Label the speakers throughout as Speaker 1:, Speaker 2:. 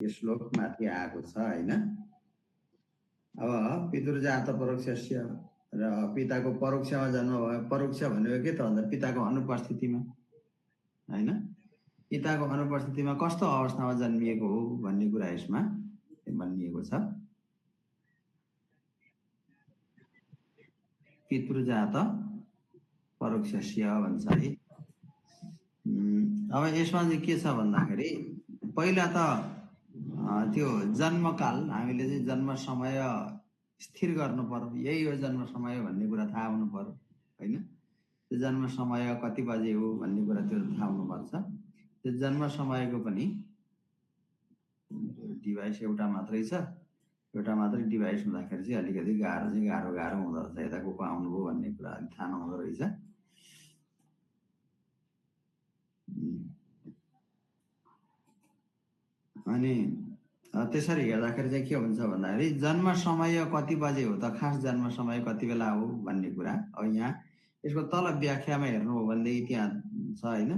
Speaker 1: यो श्लोक माथि आएको छ हैन। अब पितृजात परोक्षस्य र पिताको परोक्षमा जन्म भयो। परोक्ष भनेको के त भन्दा पिताको अनुपस्थितिमा हैन, पिताको अनुपस्थितिमा कस्तो अवस्थामा जन्मिएको हो भन्ने कुरा यसमा भनिएको छ। पितृजात परोक्षस्य भन्छ है। अब यसमा चाहिँ के छ भन्दाखेरि पहिला त त्यो जन्मकाल हामीले चाहिँ जन्म समय स्थिर गर्नु पर्यो, यही हो जन्म समय भन्ने कुरा थाहा हुनु पर्यो हैन। त्यो जन्म समय कति बजे हो भन्ने कुरा त्यो थाहा हुनुपर्छ। त्यो जन्म समयको पनि डिभाइस एउटा मात्रै छ, एउटा मात्रै डिभाइस हुँदाखेरि चाहिँ अलिकति गाह्रो हुँदो रहेछ। यता को आउनुभयो भन्ने कुरा थाहा नहुँदो रहेछ। अनि त्यसरी हेर्दाखेरि चाहिँ के हुन्छ भन्दाखेरि जन्म समय कति बजे हो त, खास जन्म समय कति बेला हो भन्ने कुरा। अब यहाँ यसको तल व्याख्यामा हेर्नु हो भनेदेखि त्यहाँ छ हैन,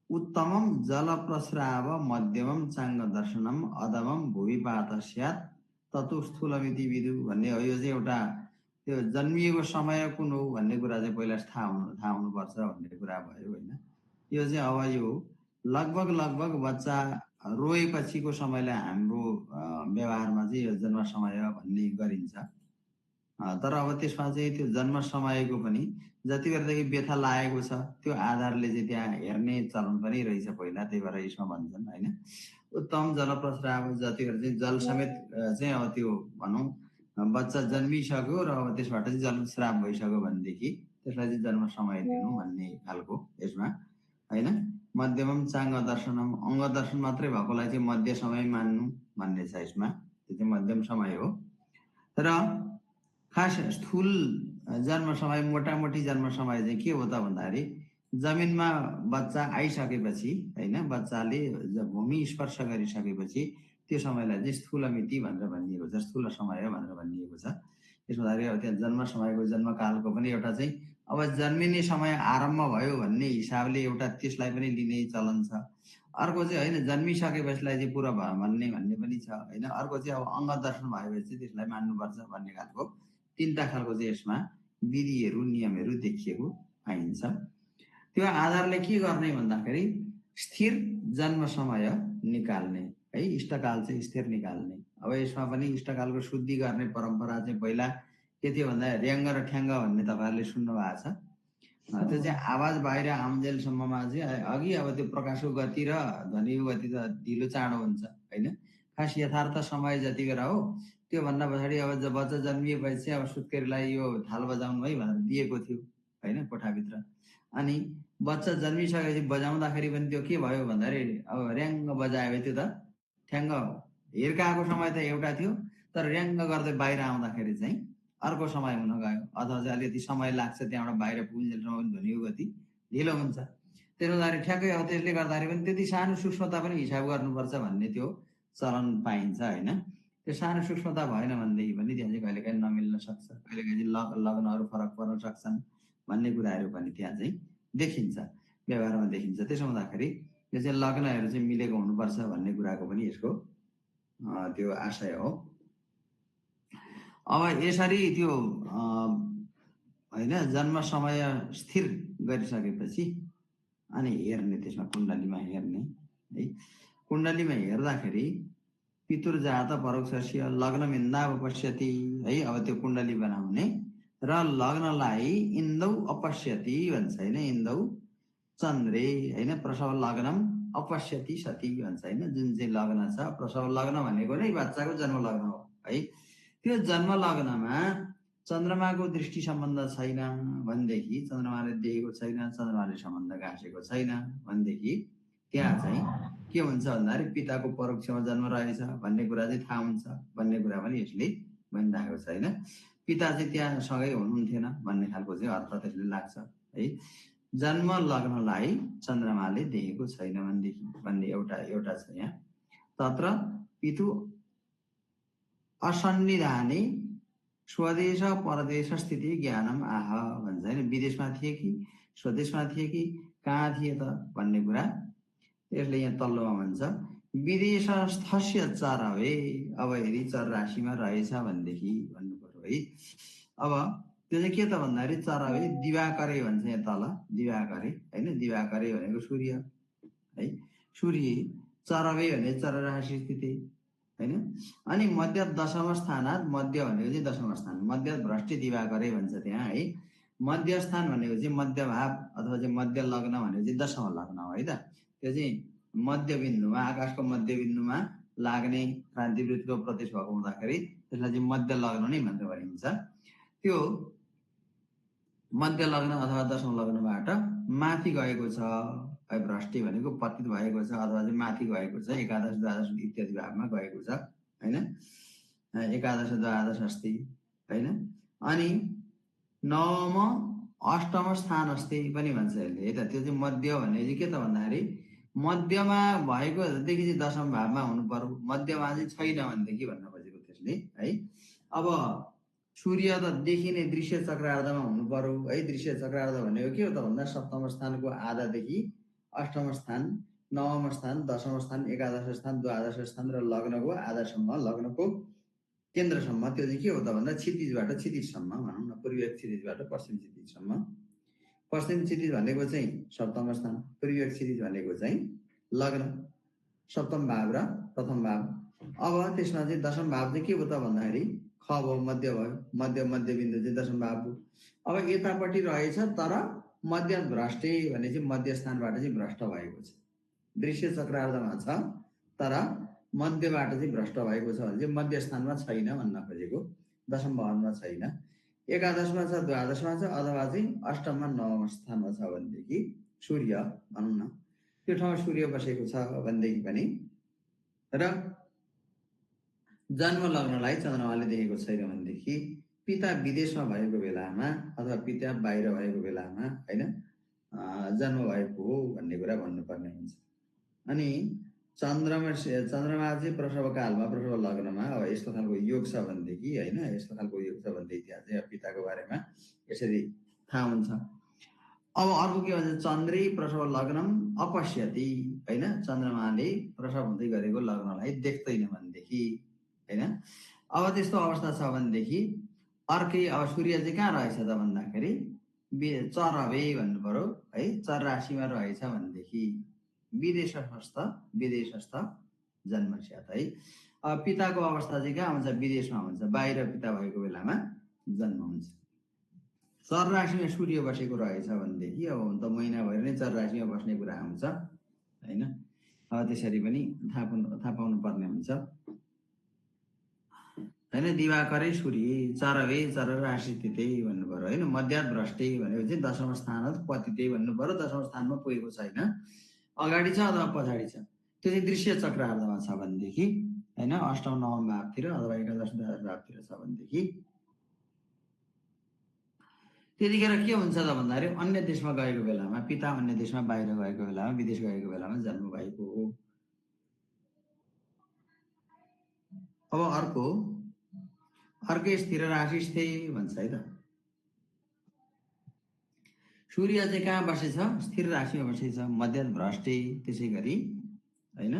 Speaker 1: उत्तमम जल प्रस्राव मध्यमम चाङ्ग दर्शनम अधमम भूमिपात स्यात् ततु स्थूलमिति विदु भन्ने हो। यो चाहिँ एउटा त्यो जन्मिएको समय कुन हो भन्ने कुरा चाहिँ पहिला थाहा हुनुपर्छ भन्ने कुरा भयो हैन। यो चाहिँ अब यो लगभग बच्चा रोएपछिको समयलाई हाम्रो व्यवहारमा चाहिँ यो जन्म समय भन्ने गरिन्छ। तर अब त्यसमा चाहिँ त्यो जन्म समयको पनि जति बेलादेखि व्यथा लागेको छ त्यो आधारले चाहिँ त्यहाँ हेर्ने चलन पनि रहेछ पहिला, त्यही भएर यसमा भन्छन् हैन। उत्तम जल प्रस्राव, जति बेला चाहिँ जल समेत चाहिँ अब त्यो भनौँ बच्चा जन्मिसक्यो र अब त्यसबाट चाहिँ जलस्राव भइसक्यो भनेदेखि त्यसलाई चाहिँ जन्म समय दिनु भन्ने खालको यसमा हैन। मध्यमम चाङ्ग दर्शनम, अङ्ग दर्शन मात्रै भएकोलाई चाहिँ मध्य समय मान्नु भन्ने छ यसमा, त्यो चाहिँ मध्यम समय हो। र खास स्थूल जन्म समय, मोटामोटी जन्म समय चाहिँ के हो त भन्दाखेरि जमिनमा बच्चा आइसकेपछि हैन, बच्चाले भूमि स्पर्श गरिसकेपछि त्यो समयलाई चाहिँ स्थूलमिति भनेर भनिएको छ, स्थूल समय भनेर भनिएको छ। यसमा अब त्यहाँ जन्म समयको जन्मकालको पनि एउटा चाहिँ अब जन्मिने समय आरम्भ भयो भन्ने हिसाबले एउटा त्यसलाई पनि लिने चलन छ। अर्को चाहिँ हैन जन्मिसकेपछिलाई चाहिँ पुरा भयो भन्ने पनि छ हैन। अर्को चाहिँ अब अङ्ग दर्शन भएपछि त्यसलाई मान्नुपर्छ भन्ने खालको तीनटा खालको चाहिँ यसमा विधिहरू नियमहरू देखिएको पाइन्छ। त्यो आधारले के गर्ने भन्दाखेरि स्थिर जन्म समय निकाल्ने है, इष्टकाल चाहिँ स्थिर निकाल्ने। अब यसमा पनि इष्टकालको शुद्धि गर्ने परम्परा चाहिँ पहिला के थियो भन्दा र्याङ्ग र ठ्याङ्ग भन्ने तपाईँहरूले सुन्नु भएको छ। त्यो चाहिँ आवाज बाहिर आउन्जेलसम्ममा चाहिँ अघि अब त्यो प्रकाशको गति र ध्वनिको गति त ढिलो चाँडो हुन्छ हैन। खास यथार्थ समय जति बेला हो त्योभन्दा पछाडि अब जब बच्चा जन्मिएपछि चाहिँ अब सुत्केरीलाई यो थाल बजाउनु है भनेर दिएको थियो हैन कोठाभित्र। अनि बच्चा जन्मिसकेपछि बजाउँदाखेरि पनि त्यो के भयो भन्दाखेरि अब र्याङ्ग बजायो त्यो त ठ्याङ्ग हिर्काएको समय त एउटा थियो, तर र्याङ्ग गर्दै बाहिर आउँदाखेरि चाहिँ अर्को समय हुन गयो, अथवा चाहिँ अलिकति समय लाग्छ त्यहाँबाट बाहिर पुग्नेसम्म पनि ध्वनिको गति ढिलो हुन्छ। त्यसो हुँदाखेरि ठ्याक्कै अब त्यसले गर्दाखेरि पनि त्यति सानो सूक्ष्मता पनि हिसाब गर्नुपर्छ भन्ने त्यो चलन पाइन्छ हैन। त्यो सानो सूक्ष्मता भएन भनेदेखि पनि त्यहाँ चाहिँ कहिलेकाहीँ नमिल्न सक्छ, कहिलेकाहीँ लग्नहरू फरक पर्न सक्छन् भन्ने कुराहरू पनि त्यहाँ चाहिँ देखिन्छ, व्यवहारमा देखिन्छ। त्यसो हुँदाखेरि यो चाहिँ लग्नहरू चाहिँ मिलेको हुनुपर्छ भन्ने कुराको पनि यसको त्यो आशय हो। अब यसरी त्यो हैन जन्म समय स्थिर गरिसकेपछि अनि हेर्ने, त्यसमा कुण्डलीमा हेर्ने है। कुण्डलीमा हेर्दाखेरि पितृजात परोक्षस्य लग्नमिन्दा अपश्यति है। अब त्यो कुण्डली बनाउने र लग्नलाई इन्दौ अपश्यति भन्छ हैन, इन्दौ चन्द्रे हैन प्रसव लग्नम अपश्यति सती भन्छ हैन। जुन चाहिँ लग्न छ प्रसव लग्न भनेको नै बच्चाको जन्म लग्न हो है। त्यो जन्म लग्नमा चन्द्रमाको दृष्टि सम्बन्ध छैन भनेदेखि, चन्द्रमाले देखेको छैन, चन्द्रमाले सम्बन्ध गाँसेको छैन भनेदेखि त्यहाँ चाहिँ के हुन्छ भन्दाखेरि पिताको परोक्षमा जन्म रहेछ भन्ने कुरा चाहिँ थाहा हुन्छ भन्ने कुरा पनि यसले भनिरहेको छ हैन। पिता चाहिँ त्यहाँ सँगै हुनुहुन्थेन भन्ने खालको चाहिँ अर्थ त्यसले लाग्छ है। जन्म लग्नलाई चन्द्रमाले देखेको छैन भनेदेखि भन्ने एउटा छ यहाँ। तत्र पितु असन्निधाने स्वदेश परदेश स्थिति ज्ञानम आह भन्छ हैन। विदेशमा थिए कि स्वदेशमा थिए कि कहाँ थिए त भन्ने कुरा यसले यहाँ तल्लोमा भन्छ। विदेशस्थस्य चरवे, अब यदि चर राशिमा रहेछ भनेदेखि भन्नु पर्यो है। अब त्यो चाहिँ के त भन्दाखेरि चरवे दिवाकरे भन्छ यहाँ तल, दिवाकरे होइन, दिवाकरे भनेको सूर्य है, सूर्य चरवे भने चर राशि स्थिति होइन। अनि मध्य दशम स्थानात्, मध्य भनेको चाहिँ दशम स्थान, मध्य भ्रष्टि दिवाकरे भन्छ त्यहाँ है। मध्य स्थान भनेको चाहिँ मध्य भाव अथवा चाहिँ मध्य लग्न भनेको चाहिँ दशम लग्न हो है त। त्यो चाहिँ मध्यबिन्दुमा, आकाशको मध्यबिन्दुमा लाग्ने क्रान्तिवृत्तको प्रदेश भएको हुँदाखेरि त्यसलाई चाहिँ मध्य लग्न नै भनेर भनिन्छ। त्यो मध्य लग्न अथवा दशम लग्नबाट माथि गएको छ, भ्रष्टि भनेको पतित भएको छ अथवा चाहिँ माथि गएको छ, एकादश द्वादश इत्यादि भावमा गएको छ होइन, एकादश द्वादश अस्ति होइन। अनि नवम अष्टम स्थान अस्ति पनि भन्छ यसले है त। त्यो चाहिँ मध्य भन्ने चाहिँ के त भन्दाखेरि मध्यमा भएको देखि चाहिँ दशम भावमा हुनु पर्यो, मध्यमा चाहिँ छैन भनेदेखि भन्न खोजेको त्यसले है। अब सूर्य त देखिने दृश्य चक्रार्धमा हुनु पर्यो है। दृश्य चक्रार्ध भनेको के हो त भन्दा सप्तम स्थानको आधादेखि अष्टम स्थान, नवम स्थान, दशम स्थान, एकादश स्थान, द्वादश स्थान र लग्नको आधासम्म, लग्नको केन्द्रसम्म, त्यो चाहिँ के हो त भन्दा क्षितिजबाट क्षितिजसम्म भनौँ न, पूर्वीय क्षितिजबाट पश्चिम क्षितिजसम्म। पश्चिम क्षितिज भनेको चाहिँ सप्तम स्थान, पूर्वीय क्षितिज भनेको चाहिँ लग्न, सप्तम भाव र प्रथम भाव। अब त्यसमा चाहिँ दशम भाव चाहिँ के हो त भन्दाखेरि ख भयो, मध्य भयो, मध्यबिन्दु चाहिँ दशम भाव हो। अब यतापट्टि रहेछ तर मध्य भ्रष्टि भने चाहिँ मध्य स्थानबाट चाहिँ भ्रष्ट भएको छ, दृश्य चक्रार्धमा छ तर मध्यबाट चाहिँ भ्रष्ट भएको छ भने चाहिँ मध्य स्थानमा छैन भन्न खोजेको, दशम भवनमा छैन, एकादशमा छ, द्वादशमा छ अथवा चाहिँ अष्टममा नवम स्थानमा छ भनेदेखि सूर्य भनौँ न, त्यो ठाउँमा सूर्य बसेको छ भनेदेखि पनि र जन्म लग्नलाई चन्द्रमाले देखेको छैन भनेदेखि पिता विदेशमा भएको बेलामा अथवा पिता बाहिर भएको बेलामा होइन जन्म भएको हो भन्ने कुरा भन्नुपर्ने हुन्छ। अनि चन्द्रमा चाहिँ प्रसव कालमा, प्रसव लग्नमा अब यस्तो खालको योग छ भनेदेखि होइन, यस्तो खालको योग छ भनेदेखि त्यहाँ चाहिँ पिताको बारेमा यसरी थाहा हुन्छ। अब अर्को के भन्छ, चन्द्रे प्रसव लग्नम अपश्यति होइन, चन्द्रमाले प्रसव हुँदै गरेको लग्नलाई देख्दैन भनेदेखि होइन। अब त्यस्तो अवस्था छ भनेदेखि अर्कै, अब सूर्य चाहिँ कहाँ रहेछ त भन्दाखेरि चरवे भन्नु पर्यो है, चर राशिमा रहेछ भनेदेखि विदेशस्थ जन्मस्यात् है। अब पिताको अवस्था चाहिँ कहाँ हुन्छ, विदेशमा हुन्छ, बाहिर पिता भएको बेलामा जन्म हुन्छ। चर राशिमा सूर्य बसेको रहेछ भनेदेखि अब हुन त महिनाभरि नै चर राशिमा बस्ने कुरा हुन्छ होइन। अब त्यसरी पनि थाहा पाउनु पर्ने हुन्छ होइन। दिवाकरै सूर्य चरवे चर राशि स्थितै भन्नु पर्यो होइन। मध्यात् भ्रष्टि भनेको चाहिँ दशम स्थान पतितै भन्नु पर्यो, दशम स्थानमा पुगेको छैन, अगाडि छ अथवा पछाडि छ, त्यो चाहिँ दृश्य चक्रार्धमा छ भनेदेखि होइन, अष्टम नवम भावतिर अथवा एकादश द्वादश भावतिर छ भनेदेखि त्यतिखेर के हुन्छ त भन्दाखेरि अन्य देशमा गएको बेलामा, पिता अन्य देशमा बाहिर गएको बेलामा, विदेश गएको बेलामा जन्म भएको हो। अब अर्कै स्थिर राशि स्थे भन्छ है त। सूर्य चाहिँ कहाँ बसेछ, स्थिर राशिमा बसेछ, मध्यात् भ्रष्टि, त्यसै गरी होइन।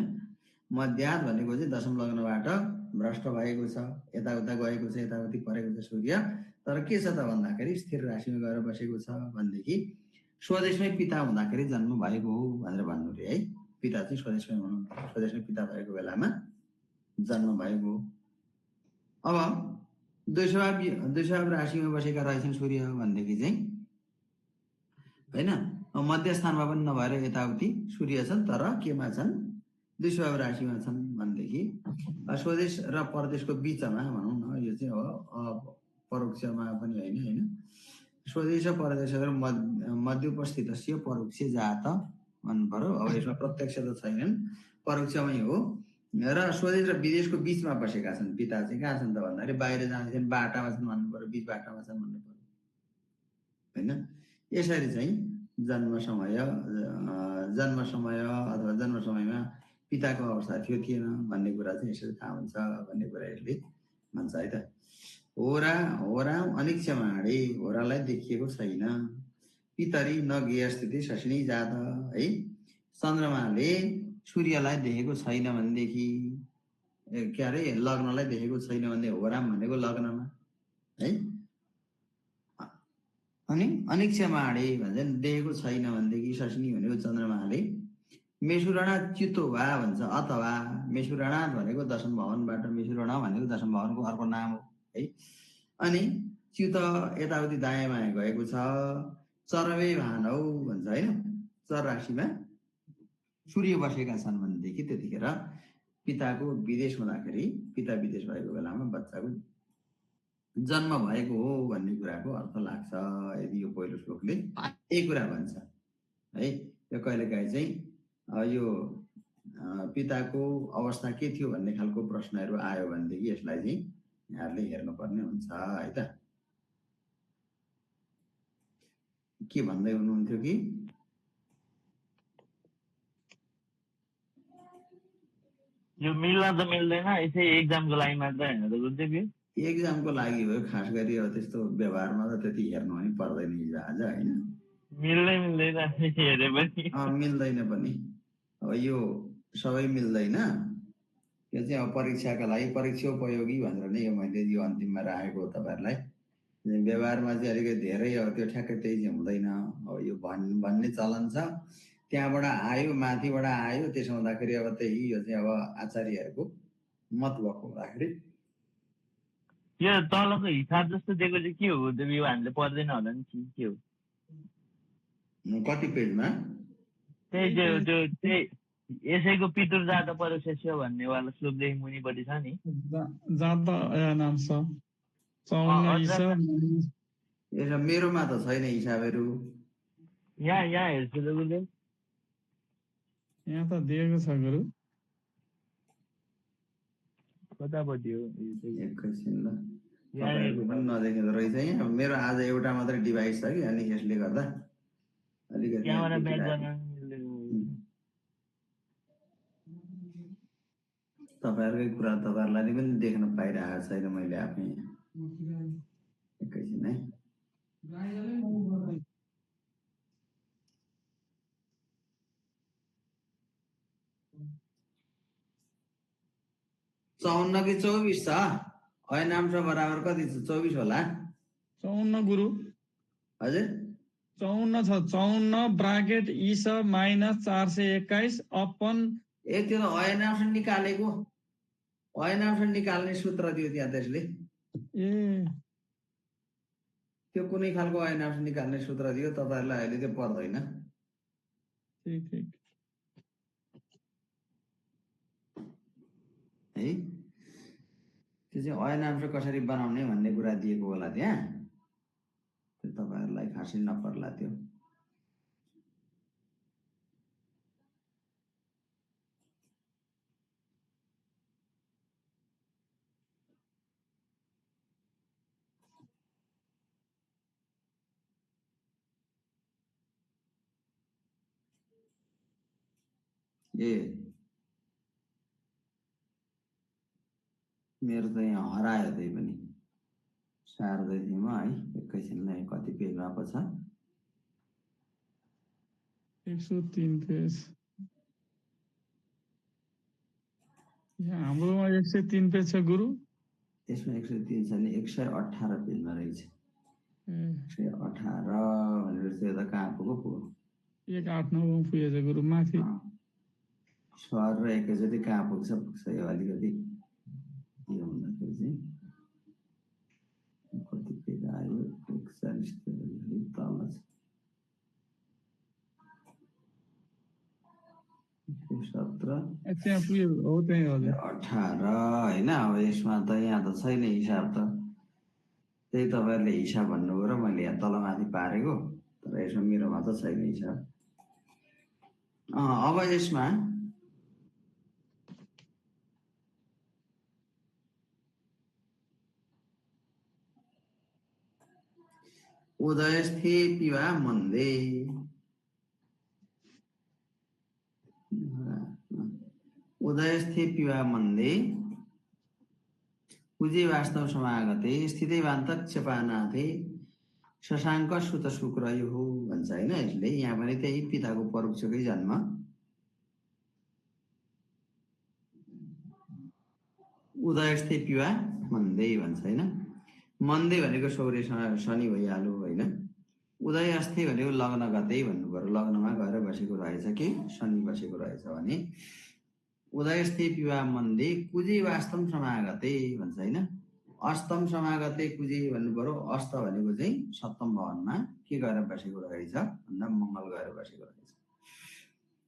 Speaker 1: मध्यात् भनेको चाहिँ दशम लग्नबाट भ्रष्ट भएको छ, यताउता गएको छ, यताउति परेको छ सूर्य, तर के छ त भन्दाखेरि स्थिर राशिमा गएर बसेको छ भनेदेखि स्वदेशमै पिता हुँदाखेरि जन्म भएको हो भनेर भन्नु रे है। पिता चाहिँ स्वदेशमै हुनु, स्वदेशमै पिता भएको बेलामा जन्म भएको हो। अब द्वैस्वभाव राशिमा बसेका रहेछन् सूर्य भनेदेखि चाहिँ होइन, मध्य स्थानमा पनि नभएर यताउति सूर्य छन् तर केमा छन्, द्वैस्वभाव राशिमा छन् भनेदेखि स्वदेश र परदेशको बिचमा भनौँ न, यो चाहिँ हो परोक्षमा पनि होइन, स्वदेश र परदेशहरू मध्योपस्थितस्य परोक्ष जात भन्नु पर्यो। अब यसमा प्रत्यक्ष त छैनन्, परोक्षमै हो र स्वदेश र विदेशको बिचमा बसेका छन्। पिता चाहिँ कहाँ छन् त भन्दाखेरि बाहिर जाँदैछन्, बाटामा छन् भन्नु पर्यो, बिच बाटामा छन् भन्नु पर्यो होइन। यसरी चाहिँ जन्म समय अथवा जन्म समयमा पिताको अवस्था थियो थिएन भन्ने कुरा चाहिँ यसरी थाहा हुन्छ भन्ने कुरा यसले भन्छ है त। होरा अनिक्षमाणे, होरालाई देखिएको छैन, पितरी न गेय स्थिति शशिनी जात है। चन्द्रमाले सूर्यलाई देखेको छैन भनेदेखि के अरे लग्नलाई देखेको छैन भने हो राम भनेको लग्नमा है। अनि अनिक्षमाणे भन्छ देखेको छैन भनेदेखि शशनी भनेको चन्द्रमाले मेसुरणा चितो वा भन्छ अथवा मेसुरणा भनेको दशम भवनबाट मेसुरणा भनेको दशम भवनको अर्को नाम हो है। अनि चित यताउति दायाँ बायाँ गएको छ चरवे भानौ भन्छ होइन। चर राशिमा सूर्य बसेका छन् भनेदेखि त्यतिखेर पिताको विदेश हुँदाखेरि पिता विदेश भएको बेलामा बच्चाको जन्म भएको हो भन्ने कुराको अर्थ लाग्छ। यदि यो पहिलो श्लोकले यही कुरा भन्छ है। यो कहिलेकाहीँ चाहिँ यो पिताको अवस्था के थियो भन्ने खालको प्रश्नहरू आयो भनेदेखि यसलाई चाहिँ यहाँहरूले हेर्नुपर्ने हुन्छ है त। के भन्दै हुनुहुन्थ्यो कि
Speaker 2: यो मिल्न त मिल्दैन यसै एक्जामको लागि मात्र हैन त गुरुदेव।
Speaker 1: एक्जामको लागि हो खास गरी अब त्यस्तो व्यवहारमा त त्यति हेर्नु पनि पर्दैन आज होइन।
Speaker 2: मिल्दैन हेरे पनि
Speaker 1: मिल्दैन पनि अब यो सबै मिल्दैन। यो चाहिँ अब परीक्षाका लागि परीक्षोपयोगी भनेर नै यो मैले यो अन्तिममा राखेको हो तपाईँहरूलाई। व्यवहारमा चाहिँ अलिकति धेरै अब त्यो ठ्याक्कै त्यही चाहिँ हुँदैन। अब यो भन्ने चलन छ त्यहाँबाट आयो माथिबाट आयो त्यसो हुँदाखेरि अब त्यही यो चाहिँ अब आचार्यहरूको मत भएको हुँदाखेरि
Speaker 2: यो तलको हिसाब जस्तो दिएको चाहिँ के हो गुरुदेव? यो हामीले पर्दैन होला नि के हो?
Speaker 1: कति पेजमा?
Speaker 2: त्यही यसैको पितृ जात परोशेष्य भन्ने वाला श्लोकदेखि मुनिपट्टि छ नि
Speaker 3: जात नाम छ 54
Speaker 1: मेरोमा त छैन हिसाबहरू।
Speaker 2: यहाँ हेर्छु त गुरुदेव।
Speaker 3: यहाँ त दिएको छ गुरु।
Speaker 2: कतापट्टि हो?
Speaker 1: एकैछिन ल तपाईँहरूको पनि नदेखेको रहेछ। यहाँ मेरो आज एउटा मात्रै डिभाइस छ कि अनि यसले गर्दा अलिकति तपाईँहरूकै कुरा तपाईँहरूलाई पनि देख्न पाइरहेको छैन मैले आफै। एकैछिन है। चौन्न कि 24 छ? अयनांश बराबर कति छ? 24 होला।
Speaker 3: 54 गुरु।
Speaker 1: हजुर
Speaker 3: 54 छ। 54 ब्राकेट ईस माइनस 421 अपन
Speaker 1: ए त्यो त अयनांश निकालेको। अयनांश निकाल्ने सूत्र दियो त्यहाँ त्यसले।
Speaker 3: ए
Speaker 1: त्यो कुनै खालको अयनांश निकाल्ने सूत्र दियो तपाईँहरूलाई अहिले त्यो पर्दैन।
Speaker 3: ठीक ठीक
Speaker 1: है। त्यो चाहिँ अयनांश कसरी बनाउने भन्ने कुरा दिएको होला त्यहाँ। त्यो तपाईँहरूलाई खासै नपर्ला त्यो। ए मेरो त यहाँ हरायो त्यही पनि सार्दै थिएँ म है। एकैछिनलाई कति पेजमा पो छ?
Speaker 3: 103 पेज। यहाँ हाम्रोमा 103 पेज छ गुरु।
Speaker 1: यसमा 103 छ नि 118 पेजमा रहेछ। 118 भनेर चाहिँ त कहाँ पुग्यो पुग्यो?
Speaker 3: 189 पुगेछ गुरु माथि।
Speaker 1: स्वर र एकैचोटि कहाँ पुग्छ यो अलिकति यो भन्दाखेरि चाहिँ कति पेज आयो? 41 तल छ। 17
Speaker 3: त्यहाँ पुग्यो हो त्यही हजुर
Speaker 1: 18 होइन। अब यसमा त यहाँ त छैन हिसाब त। त्यही तपाईँहरूले हिसाब भन्नुभयो र मैले यहाँ तलमाथि पारेको तर यसमा मेरोमा त छैन हिसाब। अब यसमा उदयस्थे पिवा मन्दे उदयस्थे पिवा मन्दे पूजे वास्तव समागते स्थितै वान्तक्षपानाथे शशाङ्क सुत शुक्र यो भन्छ होइन। यसले यहाँ पनि त्यही पिताको परोक्षकै जन्म उदयस्थे पिवा मन्दे भन्छ होइन। मन्दे भनेको सौर्य शनि भइहाल्यो होइन। उदयस्थे भनेको लग्न गते भन्नु पर्यो, लग्नमा गएर बसेको रहेछ कि शनि बसेको रहेछ भने उदयस्थे पिवा मन्दे कुजे वास्तव समागते भन्छ होइन। अष्टम समागते कुजे भन्नु पर्यो। अष्ट भनेको चाहिँ सप्तम भवनमा के गएर बसेको रहेछ भन्दा मङ्गल गएर बसेको रहेछ।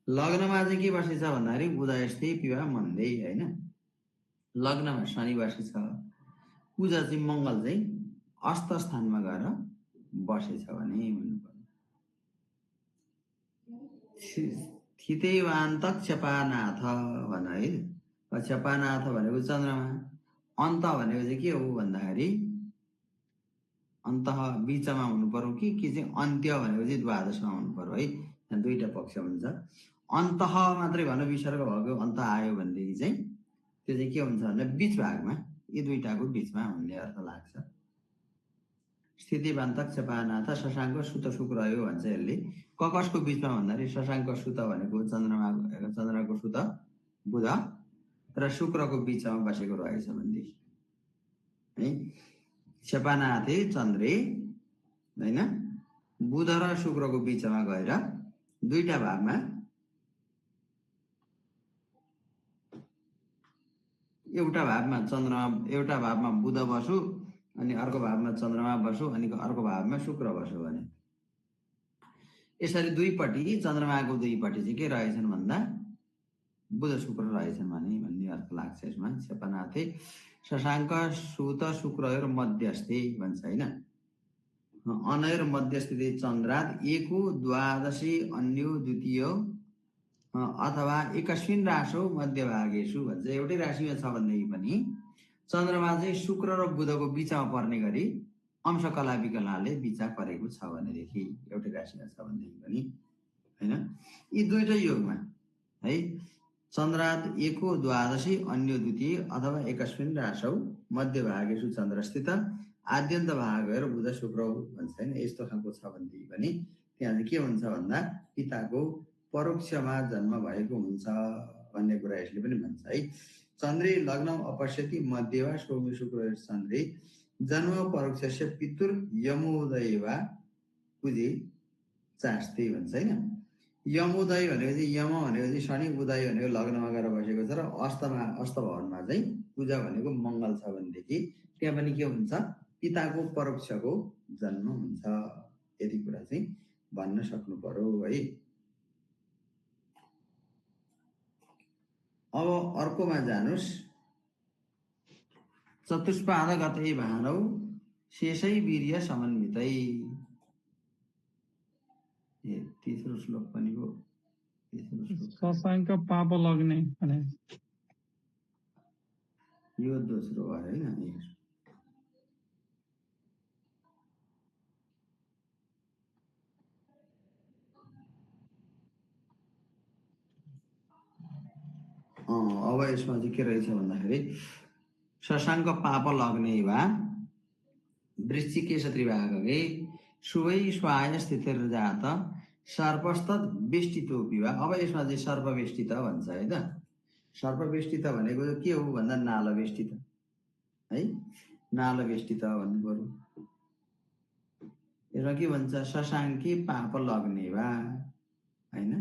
Speaker 1: लग्नमा चाहिँ के बसेछ भन्दाखेरि उदयस्थे पिवा मन्दे होइन। लग्नमा शनि बसेछ, कुजा चाहिँ मङ्गल चाहिँ अष्ट स्थानमा गएर बसेछ भने भन्नु पर्यो। स्थितैवान्तक चपानाथ भन है। चपानाथ भनेको चन्द्रमा, अन्त भनेको चाहिँ के हो भन्दाखेरि अन्त बिचमा हुनु पर्यो कि चाहिँ अन्त्य भनेको चाहिँ द्वादशमा हुनु पर्यो है। यहाँ दुईटा पक्ष हुन्छ। अन्त मात्रै भनौँ विसर्ग भएको अन्त आयो भनेदेखि चाहिँ त्यो चाहिँ के हुन्छ भने बिच भागमा, यी दुईटाको बिचमा भन्ने अर्थ लाग्छ। स्थितिवान्तक चपानाथ शशाङ्क सुत शुक्र रह्यो भन्छ यसले। कसको बिचमा भन्दाखेरि शशाङ्क सुत भनेको चन्द्रको सुत बुध र शुक्रको बिचमा बसेको रहेछ भनेदेखि है। चपानाथे चन्द्रे होइन, बुध र शुक्रको बिचमा गएर दुईटा भागमा एउटा भावमा बुध बसो अनि अर्को भावमा चन्द्रमा बसो अनि अर्को भावमा शुक्र बसो भने यसरी दुईपट्टि चन्द्रमाको दुईपट्टि चाहिँ के रहेछन् भन्दा बुध शुक्र रहेछन् भन्ने अर्थ लाग्छ यसमा। चपनाथे शशाङ्क सुत शुक्रयोर मध्यस्थे भन्छ होइन। अनयोर मध्यस्थिति चन्द्रात एको द्वादशी अन्यो द्वितीय अथवा एकस्मिन राशौ मध्यभागेषु भन्छ। एउटै राशिमा छ भनेदेखि पनि चन्द्रमा चाहिँ शुक्र र बुधको बिचमा पर्ने गरी अंश कला विकलाले बिचा परेको छ भनेदेखि, एउटै राशिमा छ भनेदेखि पनि होइन। यी दुईटै योगमा है चन्द्रात एको द्वादशी अन्य द्वितीय अथवा एकस्मिन राशौ मध्यभागेषु चन्द्रस्थित आद्यन्त भागहरू बुध शुक्र भन्छ होइन। यस्तो खालको छ भनेदेखि पनि त्यहाँ चाहिँ के हुन्छ भन्दा पिताको परोक्षमा जन्म भएको हुन्छ भन्ने कुरा यसले पनि भन्छ है। चन्द्रे लग्न अपश्यति मध्य वा सौम्य शुक्र चन्द्रे जन्म परोक्षस्य पितुर यमोदय वा कुजे चास्ते भन्छ होइन। यमोदय भनेको चाहिँ यम भनेको चाहिँ शनि, उदय भनेको लग्नमा गएर बसेको छ र अष्ट भवनमा चाहिँ पूजा भनेको मङ्गल छ भनेदेखि त्यहाँ पनि के हुन्छ पिताको परोक्षको जन्म हुन्छ। यति कुरा चाहिँ भन्न सक्नु पर्यो है। अब अर्कोमा जानुस्। चतुष्पाद गते भानौ शेषै वीर्य समन्वितै। तेस्रो श्लोक पनि हो।
Speaker 3: शशाङ्क पाप लग्ने भने
Speaker 1: यो दोस्रो भयो होइन। अब यसमा चाहिँ के रहेछ भन्दाखेरि शशाङ्क पाप लग्ने वा वृश्चिकेश त्रिभागे शुभै स्वाय स्थितिर्जात सर्पस्तत् वेष्टितोऽपि वा। अब यसमा चाहिँ सर्पवेष्टित भन्छ है त। सर्पवेष्टित भनेको के हो भन्दा नालवेष्टित है। नालवेष्टित भन्नु पर्यो। यसमा के भन्छ शशाङ्के पाप लग्ने वा होइन।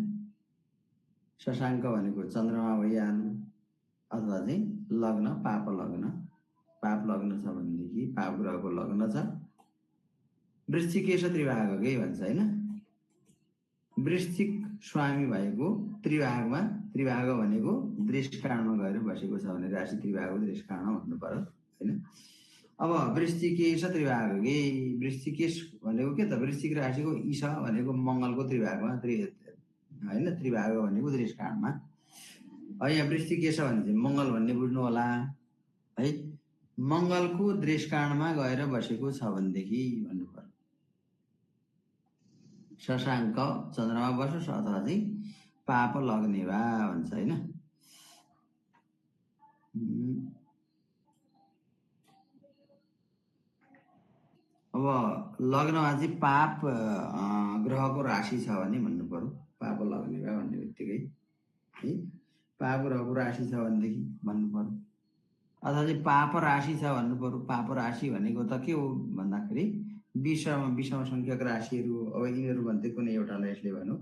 Speaker 1: शशाङ्क भनेको चन्द्रमा भइहाल्नु अथवा चाहिँ लग्न पाप लग्न छ भनेदेखि पाप ग्रहको लग्न छ। वृश्चिकेश त्रिभागकै भन्छ होइन। वृश्चिक स्वामी भएको त्रिभागमा, त्रिभाग भनेको दृष्काणमा गएर बसेको छ भने राशि त्रिभाग दृष्काण भन्नु पर्यो होइन। अब वृश्चिकेश त्रिभागकै, वृश्चिकेश भनेको के त वृश्चिक राशिको ईश भनेको मङ्गलको त्रिभागमा होइन। त्रिभाग भनेको दृष्काणमा यहाँ वृश्चिकेश भने चाहिँ मङ्गल भन्ने बुझ्नु होला है। मङ्गलको दृष्काणमा गएर बसेको छ भनेदेखि भन्नु पर्यो शशाङ्क चन्द्रमा बसोस् अथवा चाहिँ पाप लग्ने वा भन्छ होइन। अब लग्नमा चाहिँ पाप ग्रहको राशि छ भने भन्नु पर्यो पाप लग्ने वा भन्ने बित्तिकै है। पाप ग्रहको राशि छ भनेदेखि भन्नु पर्यो, अथवा चाहिँ पाप राशि छ भन्नु पर्यो। पाप राशि भनेको त के हो भन्दाखेरि विषम संख्यक राशिहरू, अब यिनीहरू भन्दै कुनै एउटालाई यसले भनौँ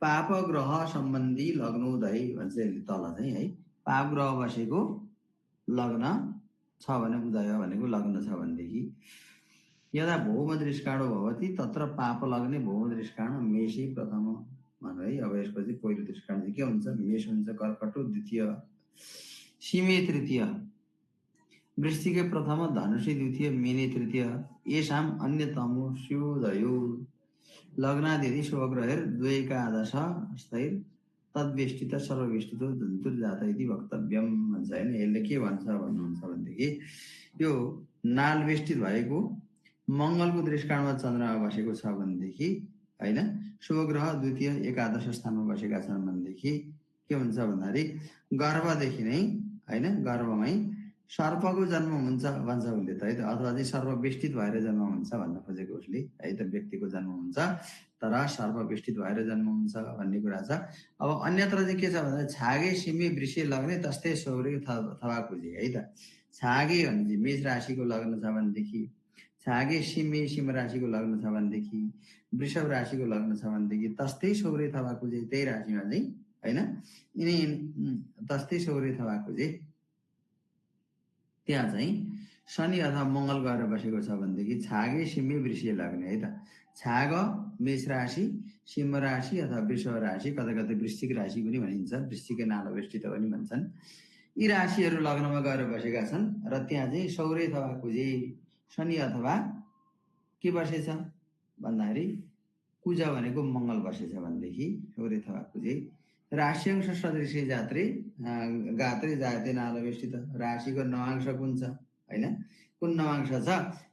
Speaker 1: पाप ग्रह सम्बन्धी लग्नोदय भन्छ यसले तल चाहिँ है। पाप ग्रह बसेको लग्न छ भने उदय भनेको लग्न छ भनेदेखि यदा भौमदृष्काणो भवति तत्र पाप लग्ने भौमदृष्काण मेषै प्रथम भन्नु है। अब यसपछि पहिलो दृष्काण चाहिँ के हुन्छ? मेष हुन्छ, कर्कट द्वितीय, सिंहे तृतीय, वृश्चिके प्रथम, धनुषे द्वितीय, मीने तृतीय, येषाम् अन्यतमो स्योदयो लग्नादिति शुभग्रहेर द्वैकादश स्थैर तद्वेष्टित सर्ववेष्टितो धन्तुर्जात इति वक्तव्यम भन्छ होइन। यसले के भन्छ भन्नुहुन्छ भनेदेखि यो नालवेष्टित भएको मङ्गलको दृष्काणमा चन्द्रमा बसेको छ भनेदेखि होइन, शुभग्रह द्वितीय एकादश स्थानमा बसेका छन् भनेदेखि के हुन्छ भन्दाखेरि गर्भदेखि नै होइन, गर्भमै सर्पको जन्म हुन्छ भन्छ उसले त है त, अथवा चाहिँ सर्पवेष्टित भएर जन्म हुन्छ भन्न खोजेको उसले है त। व्यक्तिको जन्म हुन्छ तर सर्पवेष्टित भएर जन्म हुन्छ भन्ने कुरा छ। अब अन्यत्र चाहिँ के छ भन्दा छागे सिमे वृषे लग्ने तस्तै सौर्य थवाकुजी है त। छागे भने चाहिँ मेष राशिको लग्न छ भनेदेखि, छागे सिंह राशिको लग्न छ भनेदेखि, वृषभ राशिको लग्न छ भनेदेखि तस्तै सौर्य थवाकुजे त्यही राशिमा चाहिँ होइन, यिनी तस्तै सौर्य थवाकुजे त्यहाँ चाहिँ शनि अथवा मङ्गल गएर बसेको छ भनेदेखि छागे सिंह वृषे लग्ने है त। छाग मेष राशि, सिंह राशि अथवा वृषभ राशि, कतै कतै वृश्चिक राशि पनि भनिन्छ, वृश्चिके नालवेष्टित पनि भन्छन्। यी राशिहरू लग्नमा गएर बसेका छन् र त्यहाँ चाहिँ सौर्य थवाकुजे शनि अथवा के बसेछ भन्दाखेरि कुज भनेको मङ्गल बसेछ भनेदेखि सौर्य थवाकुजे राशिअंश सदृश जात्रे गात्रे जाते नालवेष्टित। राशिको नवांश कुन छ होइन, कुन नवांश छ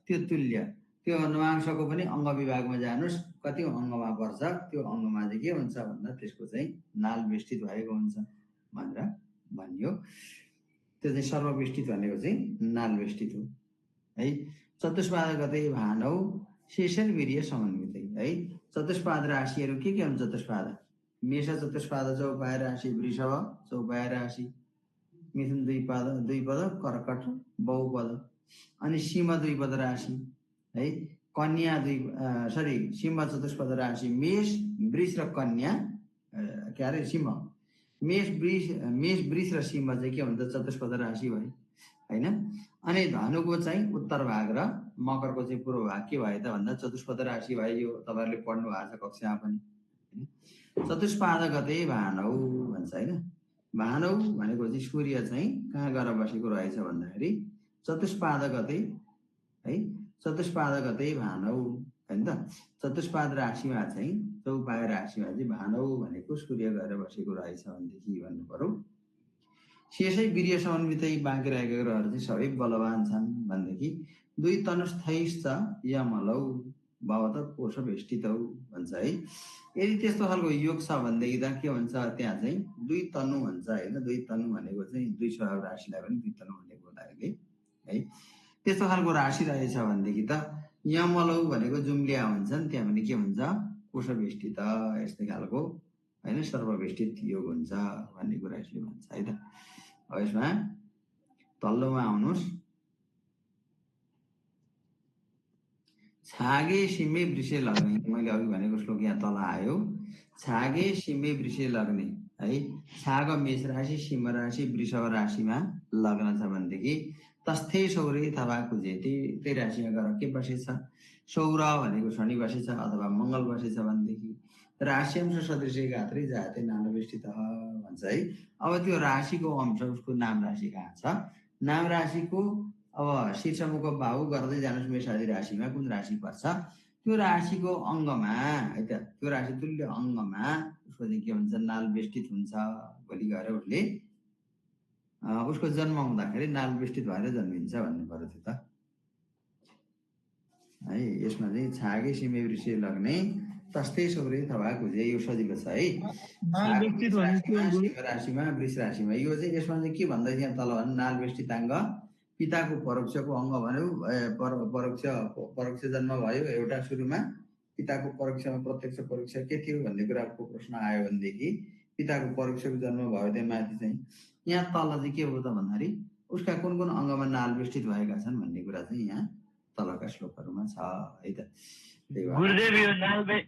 Speaker 1: त्यो तुल्य, त्यो नवांशको पनि अङ्ग विभागमा जानुहोस् कति अङ्गमा पर्छ, त्यो अङ्गमा चाहिँ के हुन्छ भन्दा त्यसको चाहिँ नालवेष्टित भएको हुन्छ भनेर भनियो। त्यो चाहिँ सर्ववेष्टित भनेको चाहिँ नालवेष्टित हो है। चतुष्पाद गते भानौ शेषर वीर्य समन्वितै है। चतुष्पाद राशिहरू के हुन्? चतुष्पाद मेष चतुष्पाद चौपाय राशि, वृषभ चौपाय राशि, मिथुन दुईपद, कर्कट बहुपद, अनि सिंह दुईपद राशि है। कन्या सिंह चतुष्पद राशि मेष वृष र कन्या के अरे सिंह, मेष वृष र सिंह चाहिँ के भन्छ चतुष्पद राशि भयो होइन। अनि धनुको चाहिँ उत्तर भाग र मकरको चाहिँ पूर्व भाग के भयो त भन्दा चतुष्पद राशि भयो। यो तपाईँहरूले पढ्नु भएको छ कक्षामा पनि। चतुष्पाद गते भानौ भन्छ होइन। भानौ भनेको चाहिँ सूर्य चाहिँ कहाँ गएर बसेको रहेछ भन्दाखेरि चतुष्पाद गते है, चतुष्पाद गते भानौ होइन त। चतुष्पाद राशिमा चाहिँ चौपाय राशिमा चाहिँ भानौ भनेको सूर्य गएर बसेको रहेछ भनेदेखि भन्नु पर्यो। शेषै वीर्य समन्वितै बाँकी रहेका ग्रहहरू चाहिँ सबै बलवान छन् भनेदेखि दुई तनुस्थैश्च यमलौ भवत कोष वेष्टितौ भन्छ है। यदि त्यस्तो खालको योग छ भनेदेखि त के भन्छ त्यहाँ चाहिँ दुई तनु भन्छ होइन। दुई तनु भनेको चाहिँ दुई स्वभाव राशिलाई पनि दुई तनु भनेको हुँदाखेरि है, त्यस्तो खालको राशि रहेछ भनेदेखि त यमलौ भनेको जुम्लिया हुन्छन्, त्यहाँ पनि के हुन्छ कोष वेष्टित यस्तै खालको होइन, सर्ववेष्टित योग हुन्छ भन्ने कुरा यसले भन्छ है त। अब यसमा तल्लोमा आउनुहोस्। छागे सिमे वृषे लग्ने, मैले अघि भनेको श्लोक यहाँ तल आयो। छागे सिमे वृषे लग्ने है, छाग मेष राशि, सिंह राशि, वृषभ राशिमा लग्न छ भनेदेखि तस्थै सौर्य थवाकुजे त्यही राशिमा गएर के बसेछ सौर भनेको शनि बसेछ अथवा मङ्गल बसेछ भनेदेखि राशिअंश सदृश गात्रै जाते नालवेष्टित भन्छ है। अब त्यो राशिको अंश उसको नाम राशि कहाँ छ? नाम राशिको अब शीर्षमुख बाहु गर्दै जानुहोस् मेषादि राशिमा कुन राशि पर्छ त्यो राशिको अङ्गमा है त, त्यो राशि तुल्य अङ्गमा उसको चाहिँ के हुन्छ नालवेष्टित हुन्छ। भोलि गएर उसले उसको जन्म हुँदाखेरि नालवेष्टित भएर जन्मिन्छ भन्नु पर्यो त्यो त है। यसमा चाहिँ छागे सिमे वृषे लग्ने तस्तै सौर्य थवाकुजे यो सजिलो छ है। राशिमा वृष राशिमा यो चाहिँ यसमा चाहिँ के भन्दै यहाँ तल भन्नु नालवेष्टिताङ्ग पिताको परोक्षको अङ्ग भन्यो, परोक्ष जन्म भयो एउटा सुरुमा, पिताको परोक्षमा प्रत्यक्ष परोक्ष के थियो भन्ने कुराको प्रश्न आयो भनेदेखि पिताको परोक्षको जन्म भयो त्यहाँ माथि चाहिँ यहाँ तल चाहिँ के हो त भन्दाखेरि उसका कुन कुन अङ्गमा नाल बेष्टित भएका छन् भन्ने कुरा चाहिँ यहाँ तलका श्लोकहरूमा छ है त। त्यही भएर
Speaker 2: गुरुदेव यो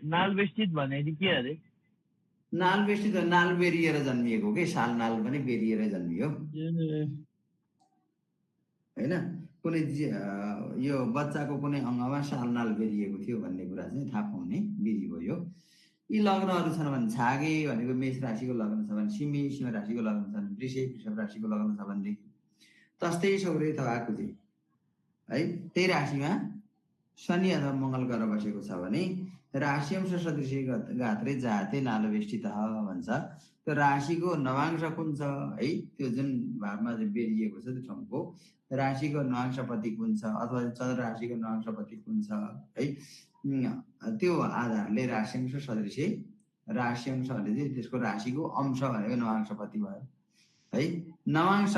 Speaker 2: नाल बेष्टित भने चाहिँ के अरे?
Speaker 1: नाल बेष्टित नाल बेरिएर जन्मिएको के साल नाल पनि बेरिएर जन्मियो होइन। कुनै यो बच्चाको कुनै अङ्गमा साल नाल बेरिएको थियो भन्ने कुरा चाहिँ थाहा पाउने विधि हो यो। यी लग्नहरू छन् भने छागे भनेको मेष राशिको लग्न छ भने सिंह राशिको लग्न छ भने वृषभ राशिको लग्न छ भनेदेखि तस्तै सौर्य अथवा कुजे है त्यही राशिमा शनि अथवा मङ्गल ग्रह बसेको छ भने राशिअंश सदृश गात्रे जाते नालवेष्टित भन्छ। त्यो राशिको नवांश कुन छ है त्यो जुन भावमा चाहिँ बेरिएको छ त्यो ठाउँको राशिको नवांशपति कुन छ अथवा चन्द्र राशिको नवांशपति कुन छ है त्यो आधारले राशिअंश सदृश राशिअंश भने चाहिँ त्यसको राशिको अंश भनेको नवांशपति भयो है। नवांश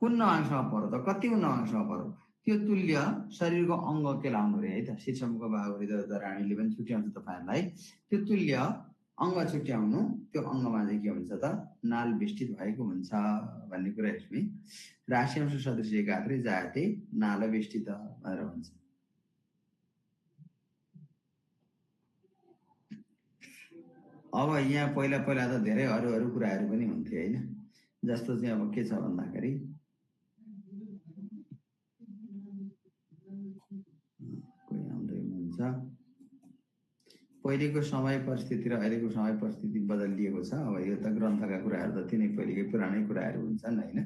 Speaker 1: कुन नवांशमा पर्यो त कति नवांशमा पर्यो त्यो तुल्य शरीरको अङ्ग केलाउनु रे है त। शीर्षमुख बाहुरी रानीले पनि छुट्याउँछ तपाईँहरूलाई त्यो तुल्य अङ्ग छुट्याउनु त्यो अङ्गमा चाहिँ के हुन्छ त नाल बेष्टित भएको हुन्छ भन्ने कुरा यसमै राशिअंश सदृश गात्रे जाते नाल बेष्टित भनेर भन्छ। अब यहाँ पहिला पहिला त धेरै अरू अरू कुराहरू पनि हुन्थे होइन। जस्तो चाहिँ अब के छ भन्दाखेरि कोही आउँदै हुनुहुन्छ पहिलेको समय परिस्थिति र अहिलेको समय परिस्थिति बदलिएको छ। अब यो त ग्रन्थका कुराहरू त तिनै पहिलेकै पुरानै कुराहरू हुन्छन् होइन।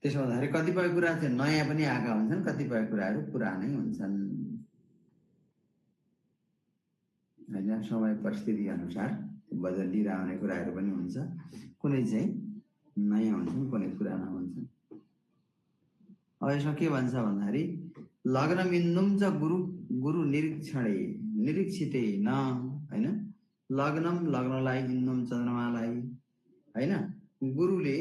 Speaker 1: त्यसो भन्दाखेरि कतिपय कुरा चाहिँ नयाँ पनि आएका हुन्छन् कतिपय कुराहरू पुरानै हुन्छन् होइन। समय परिस्थिति अनुसार बदलिरहने कुराहरू पनि हुन्छ कुनै चाहिँ नयाँ हुन्छन् कुनै पुराना हुन्छन्। अब यसमा के भन्छ भन्दाखेरि लग्न बिन्दुम च गुरु निरीक्षिते न होइन। लग्नम लग्नलाई इन्दुम चन्द्रमालाई होइन गुरुले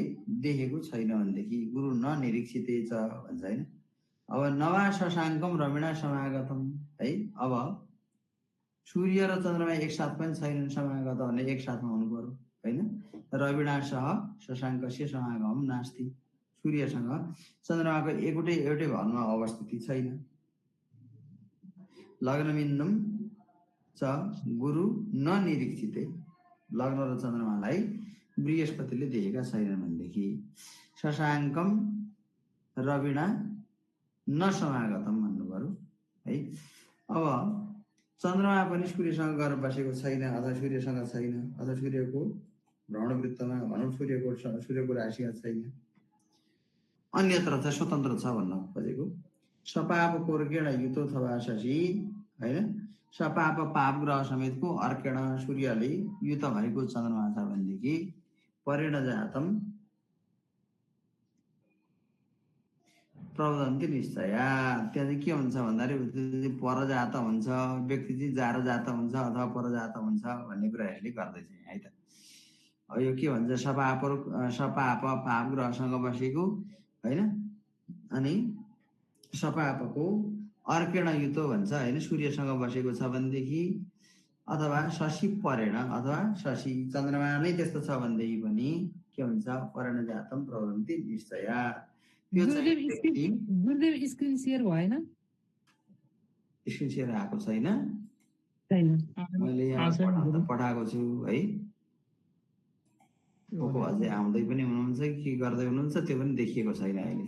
Speaker 1: देखेको छैन भनेदेखि गुरु ननिरीक्षिते च भन्छ होइन। अब नवा शशाङ्कम रविणा समागतम है। अब सूर्य र चन्द्रमा एकसाथ पनि छैनन् समागत भने एकसाथमा हुनु पर्यो होइन। रविणा सह शशाङ्कस्य समागम नास्ति सूर्यसँग चन्द्रमाको एउटै भरमा अवस्थिति छैन। लग्नबिन्दुम च गुरु ननिरीक्षिते लग्न र चन्द्रमालाई बृहस्पतिले देखेका छैनन् भनेदेखि शशाङ्कम रविणा नसमागतम भन्नु पर्यो है। अब चन्द्रमा पनि सूर्यसँग गएर बसेको छैन अथवा सूर्यसँग छैन अथवा सूर्यको भ्रमणवृत्तमा भनौँ सूर्यको राशिमा छैन अन्यत्र चाहिँ स्वतन्त्र छ भन्न खोजेको। सपाप कोर्केण युतो अथवा शशी होइन। सपाप पाप ग्रह समेतको अर्केण सूर्यले युत भएको चन्द्रमा छ भनेदेखि परेण जातम प्रवदन्ती निश्चय त्यहाँ चाहिँ के हुन्छ भन्दाखेरि परजात हुन्छ व्यक्ति चाहिँ जार जात हुन्छ अथवा परजात हुन्छ भन्ने कुरा यसले गर्दैछ है त। अब यो के भन्छ सपाप पाप ग्रहसँग बसेको होइन अनि सपापको अर्केण युतो भन्छ होइन सूर्यसँग बसेको छ भनेदेखि अथवा शशी परेण अथवा शशी चन्द्रमा नै त्यस्तो छ भनेदेखि पनि के हुन्छ परेण जातम प्रवदन्ती निश्चय।
Speaker 4: गुरुदेव स्क्रिन शेयर भएन
Speaker 1: स्क्रिन शेयर आएको छैन मैले यहाँ पठाएको छु है। को अझै आउँदै पनि हुनुहुन्छ के गर्दै हुनुहुन्छ त्यो पनि देखिएको छैन अहिले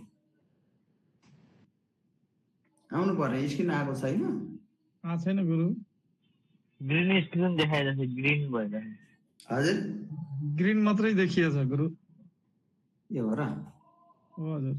Speaker 1: आउनु पर्ने स्क्रिन आएको छैन
Speaker 3: गुरु
Speaker 2: ग्रीन स्क्रिन देखाइरहेछ ग्रीन भएर
Speaker 1: हजुर
Speaker 3: ग्रीन मात्रै देखिएछ गुरु
Speaker 1: यो हो र
Speaker 3: हजुर।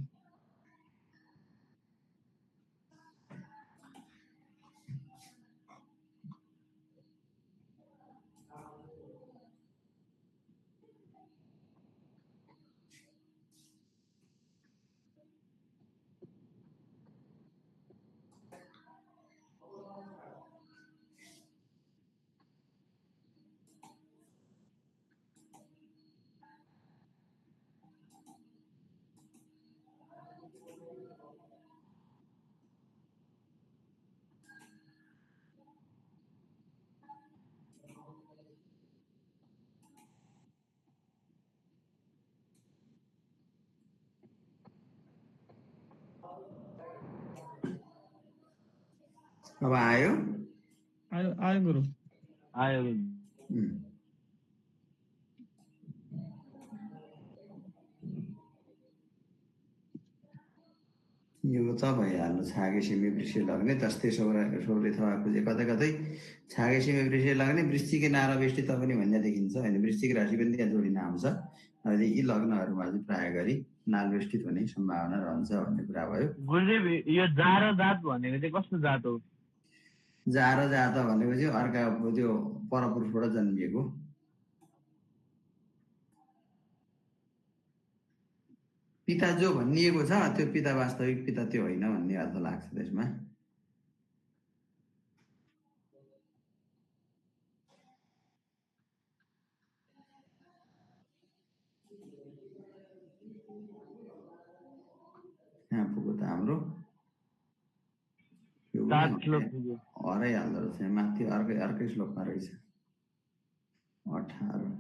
Speaker 1: अब आयो
Speaker 3: आयो आयो गुरु।
Speaker 2: आयो
Speaker 1: यो त भइहाल्नु छागे सिमे वृषि लग्ने तस्तै सौर्य थवा कुजे कतै कतै छागे सिमे वृषि लग्ने वृश्चिक नारा बेष्टि त पनि भन्ने देखिन्छ होइन वृश्चिक राशि पनि त्यहाँ जोडिन आउँछ अहिले यी लग्नहरूमा चाहिँ प्राय गरी नाल बेष्टित हुने सम्भावना रहन्छ भन्ने कुरा भयो।
Speaker 2: गुरुदेव यो जारो जात भनेको चाहिँ कस्तो जात हो?
Speaker 1: जारो जात भनेको चाहिँ अर्का त्यो परपुरुषबाट जन्मिएको पिता जो भनिएको छ त्यो पिता वास्तविक पिता त्यो होइन भन्ने अर्थ लाग्छ त्यसमा। कहाँ पुग्यो त हाम्रो हराइहाल्दो रहेछ माथि अर्कै श्लोकमा रहेछ 18।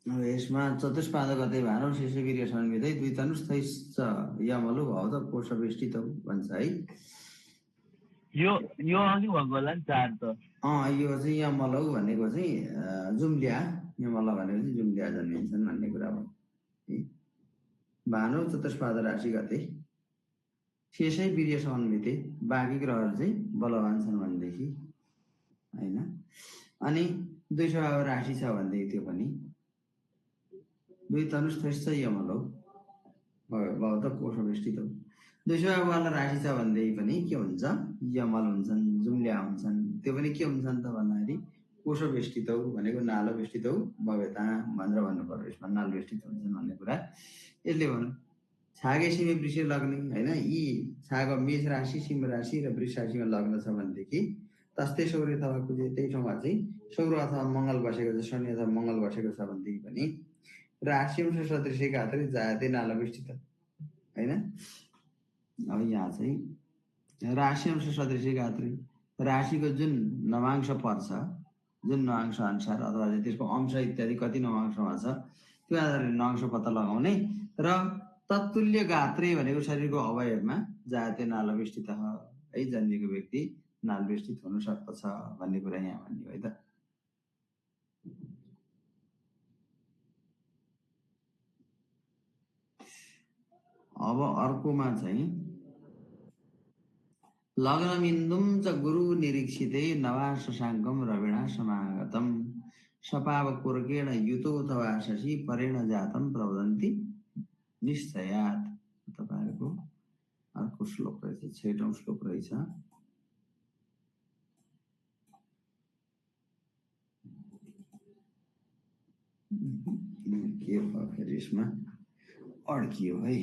Speaker 1: यसमा चतुष्पाद गते भानु शिशुवीर्य सन्मितै दुई तनुस्थैश्च यमलु भवत कोशवेष्टित भन्छ है।
Speaker 2: यो अघि भएको होला नि चार त।
Speaker 1: यो चाहिँ यमलौ भनेको चाहिँ जुम्लिया यमल भनेको चाहिँ जुम्लिया जन्मिन्छन् भन्ने कुरा हो। भानु चतुष्पाद राशि गते शेषै वीर्य समन्विते बाँकी ग्रहहरू चाहिँ बलवान छन् भनेदेखि होइन। अनि 200 राशि छ भनेदेखि त्यो पनि दुई तनुस्थैश्च यमलौ भवत कोशवेष्टित 200 वाला राशि छ भनेदेखि पनि के हुन्छ यमल हुन्छन् जुम्लिया हुन्छन् त्यो पनि के हुन्छन् त भन्दाखेरि कोशवेष्टित भनेको नालो वेष्टित भव्यता भनेर भन्नु पर्यो यसमा नाल वेष्टित हुन्छन् भन्ने कुरा यसले भन्नु। छागे सिमे वृष लग्ने होइन यी छाग मेष राशि सिंह राशि र वृष राशिमा लग्न छ भनेदेखि तस्तै सौर्य अथवा कुजे त्यही ठाउँमा चाहिँ सौर्य अथवा मङ्गल बसेको छ शनि अथवा मङ्गल बसेको छ भनेदेखि पनि राशिअंश सदृश्य गात्रै जायते नाल वेष्टित होइन। अब यहाँ चाहिँ राशिअंश सदृश्य गात्रै राशिको जुन नवांश पर्छ जुन नवांश अनुसार अथवा त्यसको अंश इत्यादि कति नवांशमा छ त्यो आधारले नवांश पत्ता लगाउने र तत्तुल्य गात्रे भनेको शरीरको अवयवमा जायते नाल वेष्टित है जन्मिएको व्यक्ति नाल वेष्टित हुन सक्दछ भन्ने कुरा यहाँ भन्ने है त। अब अर्कोमा चाहिँ लग्नमिन्दुं च गुरु निरीक्षिते नवा शशाङ्कं रविणा समागतं सपावकुर्केण युतो अथवा शशि परेण जातं प्रवदन्ति निश्चयात्। तपाईहरुको अर्को श्लोक रहेछ 6औं श्लोक रहेछ। के भयो फेरि यसमा अड्कियो है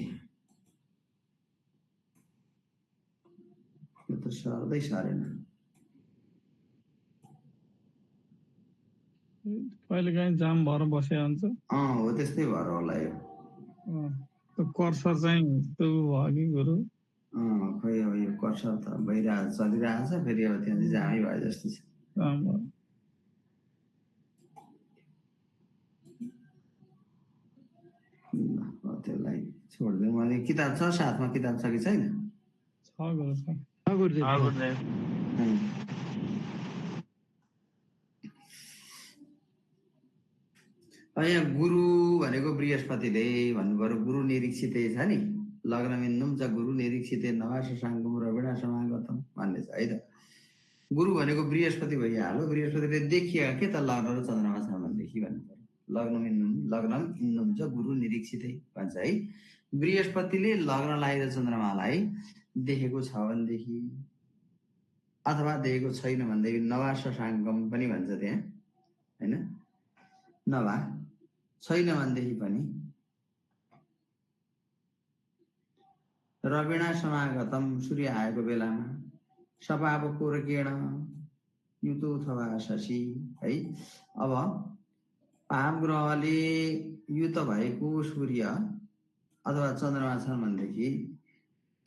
Speaker 1: यो त सर्दै सरेन।
Speaker 3: कहिले काहीँ जाम भएर बसे हुन्छ।
Speaker 1: हो त्यस्तै भएर होला यो
Speaker 3: कर्सर चाहिँ त्यो भयो कि गुरु
Speaker 1: खै अब यो कर्सर त भइरहेको चलिरहेको छ फेरि अब त्यहाँ चाहिँ जामै भयो जस्तो छ। त्यसलाई छोडिदिउँ। अनि किताब छ साथमा किताब छ कि छैन? यहाँ गुरु भनेको बृहस्पतिले भन्नु पर्यो। गुरु निरीक्षिते छ नि लग्नमिन्दुं च गुरु निरीक्षिते नवा शशाङ्कं रविणा समागतं भन्ने छ है त। गुरु भनेको बृहस्पति भइहाल्यो। बृहस्पतिले देखिया के त लग्न र चन्द्रमा छ भनेदेखि भन्नु पर्यो। लग्नम इन्दुं च गुरु निरीक्षिते भन्छ है। बृहस्पतिले लग्नलाई र चन्द्रमालाई देखेको छ भनेदेखि अथवा देखेको छैन भनेदेखि नवा शशाङ्कम पनि भन्छ त्यहाँ हैन। नवा छैन भनेदेखि पनि रविणा समागतम सूर्य आएको बेलामा सपावकुर्केण युतो अथवा शशि है। अब पाप ग्रहले युत भएको सूर्य अथवा चन्द्रमा छन् भनेदेखि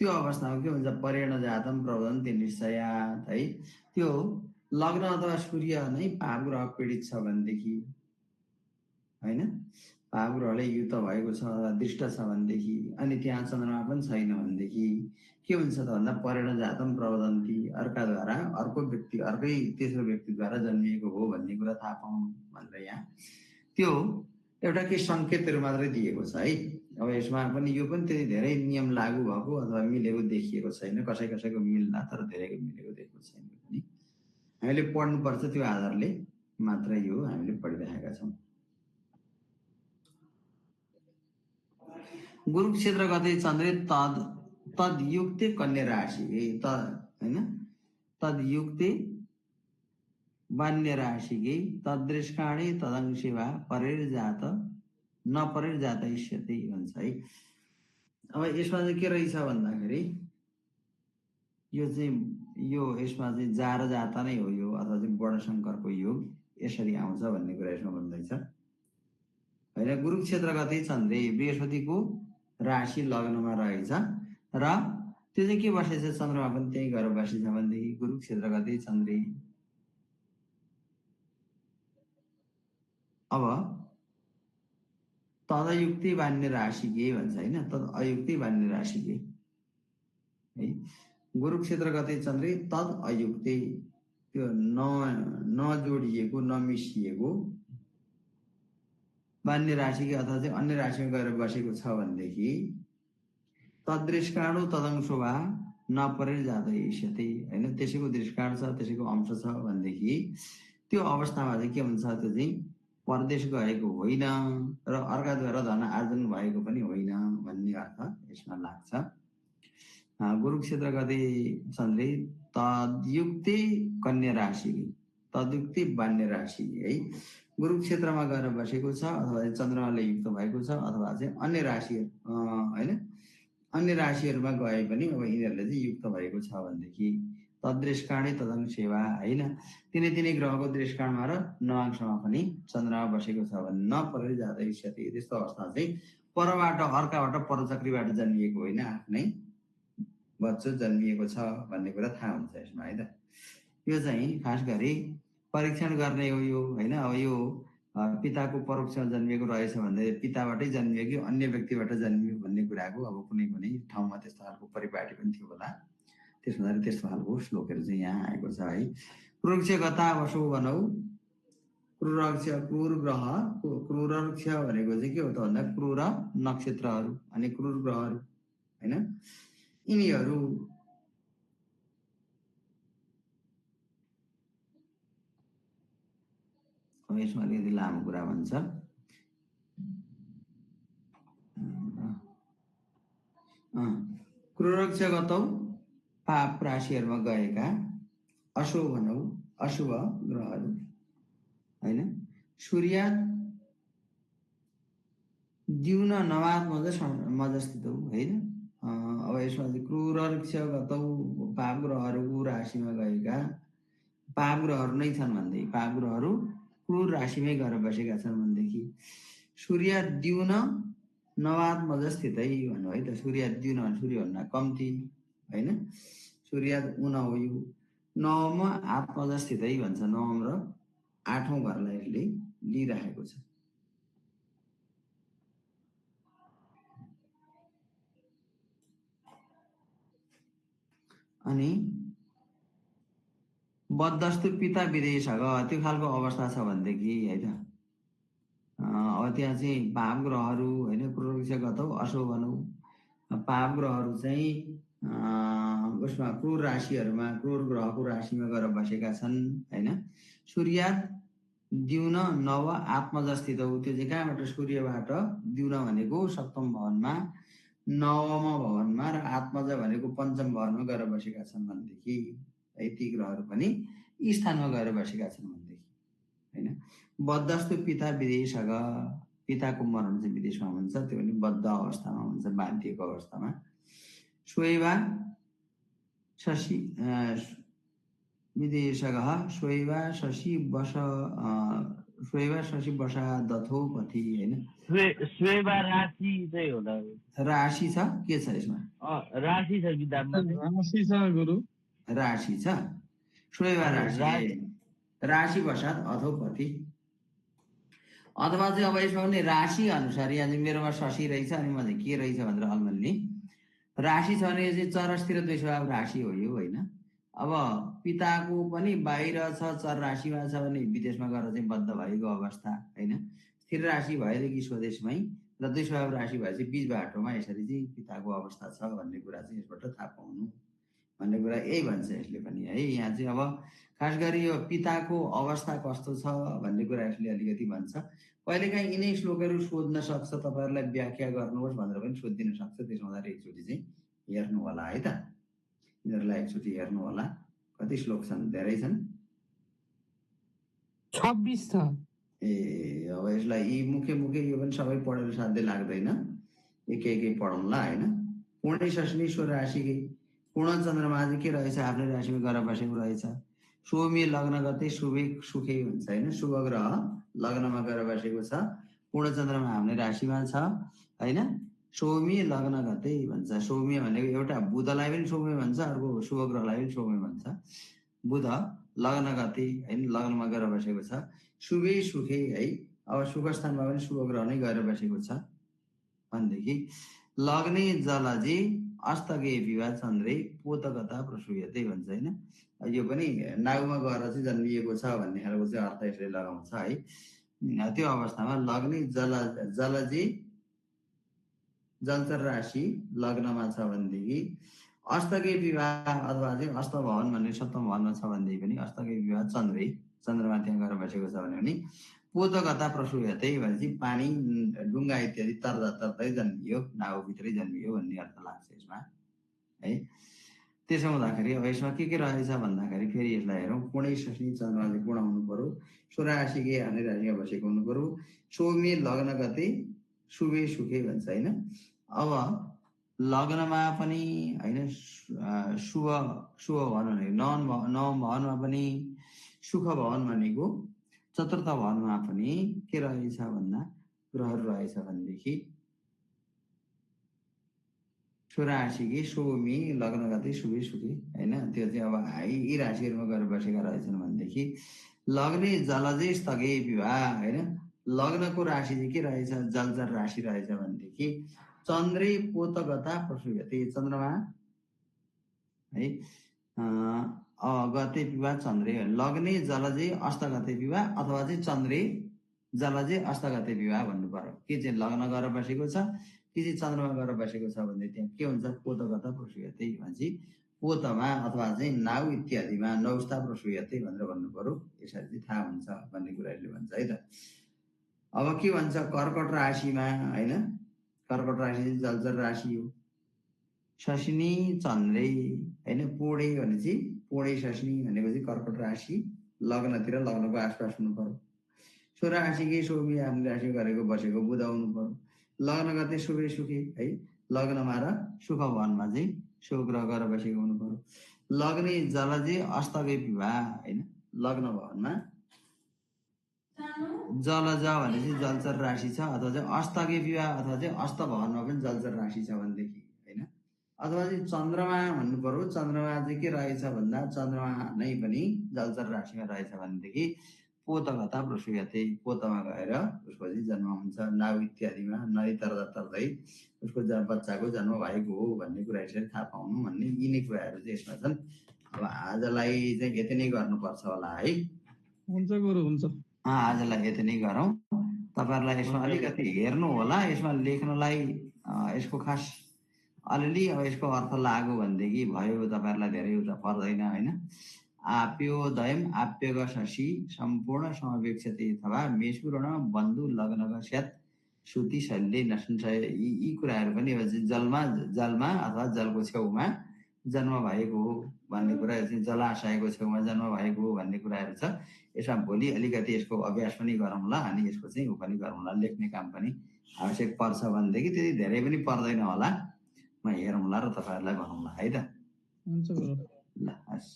Speaker 1: त्यो अवस्थामा के हुन्छ परेण जातम प्रवदन्ति निश्चयात् है। त्यो लग्न अथवा सूर्य नै पाप ग्रह पीडित छ भनेदेखि हैन पाप ग्रहले युक्त भएको छ दृष्ट छ भनेदेखि अनि त्यहाँ चन्द्रमा पनि छैन भनेदेखि के हुन्छ त भन्दा परेण जातम प्रवदन्ती अर्काद्वारा अर्को व्यक्ति अर्कै तेस्रो व्यक्तिद्वारा जन्मिएको हो भन्ने कुरा थाहा पाउँ भनेर यहाँ त्यो एउटा के सङ्केतहरू मात्रै दिएको छ है। अब यसमा पनि यो पनि त्यति धेरै नियम लागू भएको अथवा मिलेको देखिएको छैन, कसै कसैको मिल्ला तर धेरैको मिलेको देखेको छैन पनि हामीले पढ्नुपर्छ त्यो आधारले मात्रै यो हामीले पढिरहेका छौँ। गुरुक्षेत्र गते चन्द्रे तदयुक्ते कन्या राशि होइन तदयुक्ते बान्य राशि तदृष्काणे तदंशे वा परेर जात न परेर जात इष्यते भन्छ है। अब यसमा चाहिँ के रहेछ भन्दाखेरि यो यसमा चाहिँ जा र जाता नै हो यो अथवा चाहिँ वर्णशङ्करको योग यसरी आउँछ भन्ने कुरा यसमा भन्दैछ होइन। गुरुक्षेत्र गते चन्द्रे बृहस्पतिको राशि लग्नमा रहेछ र त्यो चाहिँ के बसेछ चन्द्रमा पनि त्यही गएर बसेछ भनेदेखि गुरुक्षेत्र गते चन्द्रे अब तदयुक्ति बान्य राशि के भन्छ होइन तद अयुक्ति बान्य राशि के है। गुरुक्षेत्र गते चन्द्रे तद अयुक्ति त्यो नजोडिएको नमिसिएको बान्य राशि के अथवा चाहिँ अन्य राशिमा गएर बसेको छ भनेदेखि तदृष्काणु तदंशो वा नपरेर जाँदै इष्यते होइन। त्यसैको दृष्काण छ त्यसैको अंश छ भनेदेखि त्यो अवस्थामा चाहिँ के हुन्छ त्यो चाहिँ परदेश गएको होइन र अर्काद्वारा धन आर्जन भएको पनि होइन भन्ने अर्थ यसमा लाग्छ। गुरुक्षेत्र गते चन्द्रे तदयुक्ति कन्या राशि तदयुक्ति बान्य राशि है। गुरुक्षेत्रमा गएर बसेको छ अथवा चन्द्रमाले युक्त भएको छ अथवा चाहिँ अन्य राशि होइन अन्य राशिहरूमा गए पनि अब यिनीहरूले चाहिँ युक्त भएको छ भनेदेखि तदृष्काणे तदंशेवा होइन तिनै ग्रहको दृष्काणमा र नवांशमा पनि चन्द्रमा बसेको छ भने नपरेर जाँदै इष्यते। त्यस्तो अवस्था चाहिँ परबाट अर्काबाट परचक्रीबाट जन्मिएको होइन आफ्नै बच्चो जन्मिएको छ भन्ने कुरा थाहा हुन्छ यसमा है त। यो चाहिँ खास गरी परीक्षण गर्ने हो यो होइन। अब यो पिताको परोक्षमा जन्मिएको रहेछ भन्दा पिताबाटै जन्मियो कि अन्य व्यक्तिबाट जन्मियो भन्ने कुराको अब कुनै ठाउँमा त्यस्तो खालको परिपाटी पनि थियो होला त्यसमा त्यस्तो खालको श्लोकहरू चाहिँ यहाँ आएको छ है। क्रूरक्ष गता वसो भनौ क्रूरक्ष क्रूर ग्रह क्रूरक्ष भनेको चाहिँ के हो त भन्दा क्रूर नक्षत्रहरू अनि क्रूर ग्रहहरू होइन यिनीहरू यसमा अलिकति लामो कुरा भन्छ। क्रूरक्ष गतौ पाप राशिहरूमा गएका अशुभ भनौ अशुभ ग्रहहरू होइन सूर्य दिउन नवाद मजस्थित होइन। अब यसमा चाहिँ क्रूरक्ष गतौ पाप ग्रहहरू राशिमा गएका पाप ग्रहहरू नै छन् भनेदेखि पाप ग्रहहरू क्रूर राशिमै गएर बसेका छन् भनेदेखि सूर्य दिउन नवाद मजस्थितै भन्नु है त। सूर्य दिउन सूर्यभन्दा कम्ती होइन सूर्य उन हो यो नवमा आत्मजस्थितै भन्छ। नवम र आठौँ घरलाई यसले लिइराखेको छ। अनि बद्धस्तु पिता विदेशक त्यो खालको अवस्था छ भनेदेखि है त। अब त्यहाँ चाहिँ पाप ग्रहहरू होइन क्रूरक्ष गतौ अशुभ भनौँ पाप ग्रहहरू चाहिँ उसमा क्रूर राशिहरूमा क्रूर ग्रहको राशिमा गएर बसेका छन् होइन। सूर्य दिउन नव आत्मजस्थित हो त्यो चाहिँ कहाँबाट सूर्यबाट दिउन भनेको सप्तम भवनमा नवम भवनमा र आत्मज भनेको पञ्चम भवनमा गएर बसेका छन् भनेदेखि है ती ग्रहहरू पनि यी स्थानमा गएर बसेका छन् भनेदेखि होइन। बद्धस्तु पिता विदेशक पिताको मरण चाहिँ विदेशमा हुन्छ त्यो पनि बद्ध अवस्थामा हुन्छ बाँधिएको अवस्थामा। स्वैवा शशि विदेशक स्वैवा शशि बसा दथो पथि होइन।
Speaker 2: स्वेवा राशि चाहिँ होला
Speaker 1: राशि छ के छ यसमा
Speaker 2: राशि छ किताबमा
Speaker 3: राशि छ गुरु
Speaker 1: राशि छ स्वैवा राशि राशि बसात अथोपति अथवा चाहिँ अब यसमा पनि राशि अनुसार यहाँ चाहिँ मेरोमा शशी रहेछ अनि म चाहिँ के रहेछ भनेर अलमल्ली राशि छ भने चाहिँ चरसतिर 2 स्वभाव राशि हो यो होइन। अब पिताको पनि बाहिर छ चर राशिमा छ भने विदेशमा गएर चाहिँ बद्ध भएको अवस्था होइन। स्थिर राशि भएदेखि स्वदेशमै र 2 स्वभाव राशि भएपछि बीच बाटोमा यसरी चाहिँ पिताको अवस्था छ भन्ने कुरा चाहिँ यसबाट थाहा पाउनु भन्ने कुरा यही भन्छ यसले पनि है। यहाँ चाहिँ अब खास गरी यो पिताको अवस्था कस्तो छ भन्ने कुरा यसले अलिकति भन्छ। कहिलेकाहीँ यिनै श्लोकहरू सोध्न सक्छ, तपाईँहरूलाई व्याख्या गर्नुहोस् भनेर पनि सोधिदिन सक्छ। त्यसो हुँदाखेरि एकचोटि चाहिँ हेर्नु होला है त, यिनीहरूलाई एकचोटि हेर्नु होला। कति श्लोक छन्? धेरै छन्,
Speaker 4: 26 छ।
Speaker 1: ए अब यसलाई यी मुख्य यो पनि सबै पढेर साध्य लाग्दैन, एकै पढौँला होइन। पूर्णे शशनी स्वर राशिकै पूर्ण चन्द्रमा चाहिँ के रहेछ? आफ्नै राशिमा गएर बसेको रहेछ। सोमी लग्न गते शुभे सुखै हुन्छ होइन। शुभ ग्रह लग्नमा गएर बसेको छ, पूर्ण चन्द्रमा आफ्नै राशिमा छ होइन। सोमी लग्न गते भन्छ। सोमी भनेको एउटा बुधलाई पनि सोमी भन्छ, अर्को शुभ ग्रहलाई पनि सोमी भन्छ। बुध लग्न गते होइन, लग्नमा गएर बसेको छ। शुभे सुखै है, अब शुभ स्थानमा पनि शुभ ग्रह नै गएर बसेको छ भनेदेखि लग्ने जलजी अस्तगे विवाह चन्द्रे पोतकता प्रसूयते भन्छ होइन। यो पनि नागुमा गएर चाहिँ जन्मिएको छ भन्ने खालको चाहिँ अर्थ यसले लगाउँछ है। त्यो अवस्थामा लग्ने जलजी जलचर राशि लग्नमा छ भनेदेखि अस्तगे विवाह अथवा चाहिँ अस्त भवन भन्ने सप्तम भवनमा छ भनेदेखि पनि अस्तगे विवाह चन्द्रे चन्द्रमा त्यहाँ गएर बसेको छ भने पनि पोतकता प्रसूयते भनेपछि पानी डुङ्गा इत्यादि तर्दा तर्दै जन्मियो, नाउभित्रै जन्मियो भन्ने अर्थ लाग्छ यसमा है। त्यसो हुँदाखेरि अब यसमा के रहेछ भन्दाखेरि फेरि यसलाई हेरौँ। पूर्णे शशनी चन्द्रमा चाहिँ पूर्ण हुनु पर्यो, स्वराशिकै आफ्नै राशिमा बसेको हुनु पर्यो। सोमे लग्न गते शुभे सुखे भन्छ होइन। अब लग्नमा पनि होइन शुभ भवन भनेको नवम भवनमा पनि सुख भवन भनेको चतुर्थ भवनमा पनि के रहेछ भन्दा ग्रहहरू रहेछ भनेदेखि स्वराशिकै सोमी लग्न गते शुभे सुखे होइन। त्यो चाहिँ अब यी राशिहरूमा गएर बसेका रहेछन् भनेदेखि लग्ने जलजे स्थगे विवाह होइन। लग्नको राशि चाहिँ के रहेछ? जलचर राशि रहेछ भनेदेखि चन्द्रे पोतगता प्रसूयते चन्द्रमा है। गते विवाह चन्द्रे लग्ने जलजे अस्तगते विवाह अथवा चाहिँ चन्द्रे जलजे अस्तगते विवाह भन्नु पर्यो। के चाहिँ लग्न गरेर बसेको छ कि चाहिँ चन्द्रमा गएर बसेको छ भने त्यहाँ के हुन्छ? पोतगता प्रसूयते भनेपछि पोतमा अथवा चाहिँ नाउ इत्यादिमा नौस्था प्रसूयते भनेर भन्नु पर्यो। यसरी चाहिँ थाहा हुन्छ भन्ने कुरा यसले भन्छ है त। अब के भन्छ? कर्कट राशिमा होइन, कर्कट राशि जलचर राशि हो। शशिनी चन्द्रे होइन, पूर्णे भनेपछि पूर्णे शशिनी भनेको चाहिँ कर्कट राशि लग्नतिर लग्नको आसपास हुनु पर्यो। सो राशिकै सोमी आफ्नो राशि गरेको बसेको बुध हुनु पर्यो। लग्न गते शुभे सुखे है, लग्नमा र सुख भवनमा चाहिँ शुभ ग्रह गरेर बसेको हुनु पर्यो। लग्ने जलजे अस्तगे विवाह होइन, लग्न भवनमा जलज भनेपछि जलचर राशि छ अथवा चाहिँ अस्तगे विवाह अथवा चाहिँ अस्त भवनमा पनि जलचर राशि छ भनेदेखि होइन। अथवा चाहिँ चन्द्रमा भन्नु पर्यो। चन्द्रमा चाहिँ के रहेछ भन्दा चन्द्रमा नै पनि जलचर राशिमा रहेछ भनेदेखि पोतगता प्रसूयते पोतमा गएर उसको चाहिँ जन्म हुन्छ। नाउ इत्यादिमा नदी तर्दा तर्दै उसको बच्चाको जन्म भएको हो भन्ने कुरा यसरी थाहा पाउनु भन्ने यिनै कुराहरू चाहिँ यसमा छन्। अब आजलाई चाहिँ यति नै गर्नुपर्छ होला है।
Speaker 3: हुन्छ गुरु, हुन्छ।
Speaker 1: आजलाई यति नै गरौँ। तपाईँहरूलाई यसमा अलिकति हेर्नु होला। यसमा लेख्नलाई यसको खास अलिअलि अब यसको अर्थ लाग्यो भनेदेखि भयो, तपाईँहरूलाई धेरै उता पर्दैन होइन। आप्योदयम आप्यग शशी सम्पूर्ण समवेक्षते अथवा मेषुरण बन्धु लग्न स्यात् सुति शल्य नसंशय यी कुराहरू पनि जलमा अथवा जलको छेउमा जन्म भएको हो भन्ने कुरा चाहिँ जलाशयको छेउमा जन्म भएको हो भन्ने कुराहरू छ। यसमा भोलि अलिकति यसको अभ्यास पनि गरौँला अनि यसको चाहिँ ऊ पनि गरौँला, लेख्ने काम पनि आवश्यक पर्छ भनेदेखि त्यति धेरै पनि पर्दैन होला। म हेरौँला र तपाईँहरूलाई भनौँला है त।
Speaker 3: हुन्छ गुरु,
Speaker 1: ल हस्,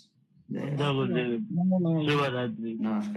Speaker 2: शुभरात्रि।
Speaker 1: नमस्कार।